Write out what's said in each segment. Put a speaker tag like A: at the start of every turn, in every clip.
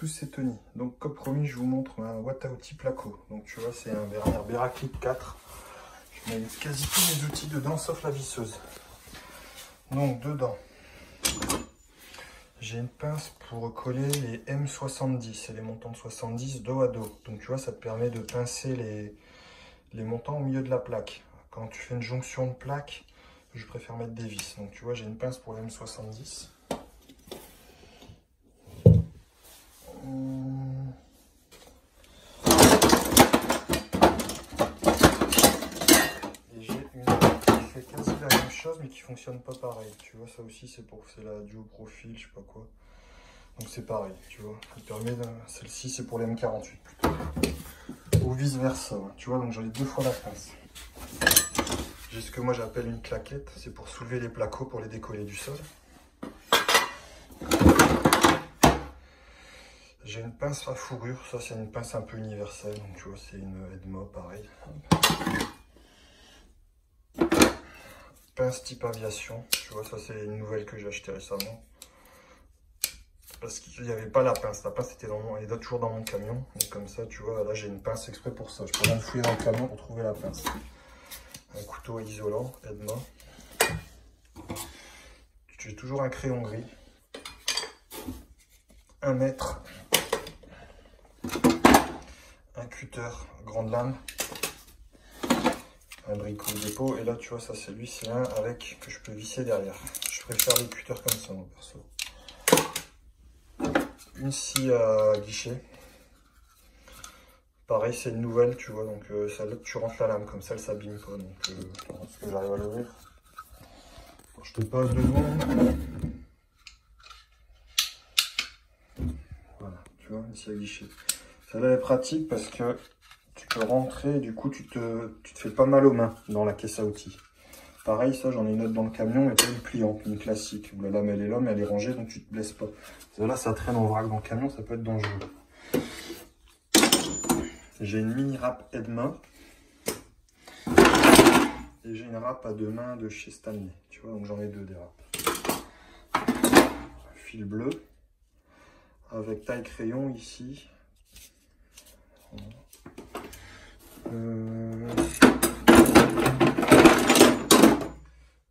A: tous, c'est Tony. Donc comme promis, je vous montre un Watt à outils Placo. Donc tu vois, c'est un verrière Beraclip 4. Je mets quasi tous mes outils dedans, sauf la visseuse. Donc dedans, j'ai une pince pour coller les M70, c'est les montants de 70 dos à dos. Donc tu vois, ça te permet de pincer les montants au milieu de la plaque. Quand tu fais une jonction de plaque, je préfère mettre des vis. Donc tu vois, j'ai une pince pour les M70. Et j'ai une qui fait quasi la même chose mais qui fonctionne pas pareil. Tu vois, ça aussi c'est la duo profil, je sais pas quoi. Donc c'est pareil, tu vois. Celle-ci c'est pour les M48 plutôt. Ou vice versa, ouais. Tu vois, donc j'en ai deux fois la pince. J'ai ce que moi j'appelle une claquette, c'est pour soulever les placos pour les décoller du sol. J'ai une pince à fourrure, ça c'est une pince un peu universelle, donc tu vois c'est une Edma pareil. Pince type aviation, tu vois ça c'est une nouvelle que j'ai achetée récemment. Parce qu'il n'y avait pas la pince était elle est toujours dans mon camion. Donc comme ça tu vois, là j'ai une pince exprès pour ça. Je peux même fouiller dans le camion pour trouver la pince. Un couteau isolant, Edma. J'ai toujours un crayon gris. 1 mètre. Un cutter, grande lame, un bricot dépôt, et là tu vois ça c'est lui, c'est un avec que je peux visser derrière. Je préfère les cutters comme ça, mon perso. Une scie à guichet, pareil c'est une nouvelle, tu vois, donc celle-là tu rentres la lame comme ça, elle s'abîme pas, donc est-ce que j'arrive à l'ouvrir? Je te passe 2 secondes. Voilà, tu vois, une scie à guichet. Celle-là est pratique parce que tu peux rentrer et du coup tu te fais pas mal aux mains dans la caisse à outils. Pareil, ça j'en ai une autre dans le camion, mais pas une pliante, une classique. Où la lame elle est là, mais elle est rangée donc tu te blesses pas. Là ça traîne en vrac dans le camion, ça peut être dangereux. J'ai une mini râpe Edma. Et j'ai une râpe à 2 mains de chez Stanley. Tu vois, donc j'en ai 2 des râpes. Fil bleu. Avec taille crayon ici.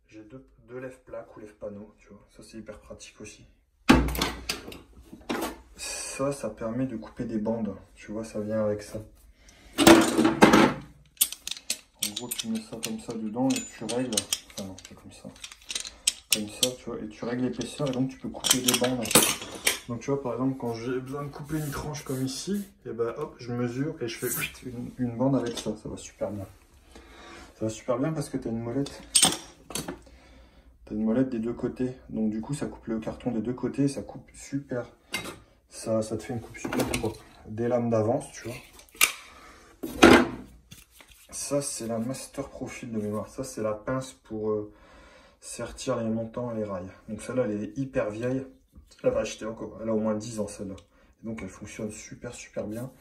A: J'ai deux lève-plaques ou lève-panneaux, tu vois, ça c'est hyper pratique aussi. Ça permet de couper des bandes, tu vois, ça vient avec ça. En gros, tu mets ça comme ça dedans et tu règles, enfin non, c'est comme ça, tu vois, et tu règles l'épaisseur et donc tu peux couper des bandes. Donc tu vois, par exemple, quand j'ai besoin de couper une tranche comme ici, et ben hop, je mesure et je fais une bande avec ça, ça va super bien. Ça va super bien parce que tu as une molette. Tu as une molette des deux côtés. Donc du coup, ça coupe le carton des deux côtés et ça coupe super. Ça te fait une coupe super propre. Des lames d'avance, tu vois. Ça, c'est la Master Profil de mémoire. Ça, c'est la pince pour sertir les montants et les rails. Donc celle-là, elle est hyper vieille. Je l'avais achetée encore. Elle a au moins 10 ans, celle-là. Donc elle fonctionne super bien.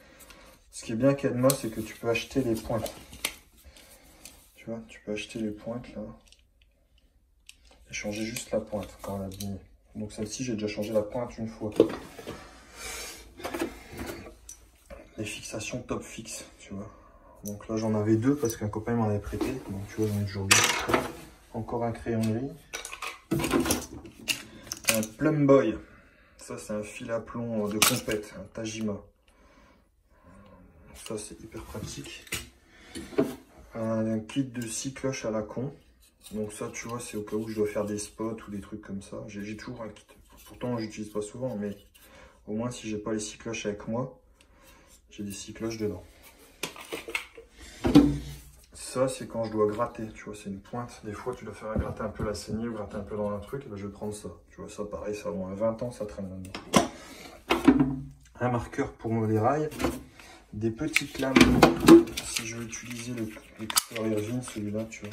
A: Ce qui est bien avec Edma, c'est que tu peux acheter les pointes. Tu vois, tu peux acheter les pointes là. Et changer juste la pointe quand elle a abîmé. Donc celle-ci, j'ai déjà changé la pointe une fois. Les fixations top fixe, tu vois. Donc là, j'en avais 2 parce qu'un copain m'en avait prêté. Donc tu vois, j'en ai toujours 2. Encore un crayon gris. Un Plum Boy. Ça, c'est un fil à plomb de compète, un Tajima. Ça, c'est hyper pratique. Un kit de 6 cloches à la con. Donc ça, tu vois, c'est au cas où je dois faire des spots ou des trucs comme ça. J'ai toujours un kit. Pourtant, j'utilise pas souvent, mais au moins, si j'ai pas les 6 cloches avec moi, j'ai des 6 cloches dedans. Ça, c'est quand je dois gratter, tu vois, c'est une pointe. Des fois, tu dois faire gratter un peu la saignée ou gratter un peu dans un truc, et ben, je vais prendre ça. Tu vois, ça, pareil, ça a au moins 20 ans, ça traîne là-dedans. Un marqueur pour les rails. Des petites lames, si je veux utiliser le cutter Irvine, celui-là, tu vois.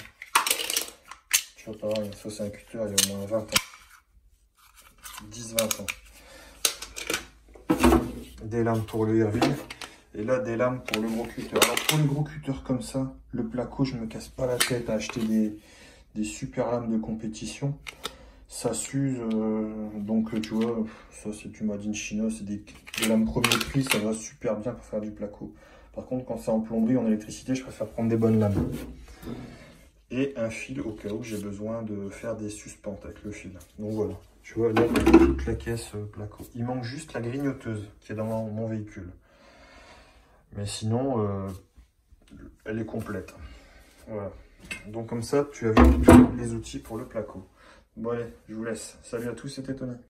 A: Tu vois, pareil, ça, c'est un cutter, il y a au moins 20 ans. 10-20 ans. Des lames pour le Irvine. Et là, des lames pour le gros cutter. Alors, pour le gros cutter comme ça, le placo, je me casse pas la tête à acheter des super lames de compétition. ça s'use, donc tu vois, ça c'est du made in China, c'est des lames premier prix, ça va super bien pour faire du placo. Par contre, quand c'est en plomberie, en électricité, je préfère prendre des bonnes lames. Et un fil au cas où j'ai besoin de faire des suspentes avec le fil. Donc voilà, tu vois, là, toute la caisse placo. Il manque juste la grignoteuse qui est dans mon véhicule. Mais sinon, elle est complète. Voilà. Donc comme ça, tu as vu tous les outils pour le placo. Bon allez, je vous laisse. Salut à tous, c'était Tony.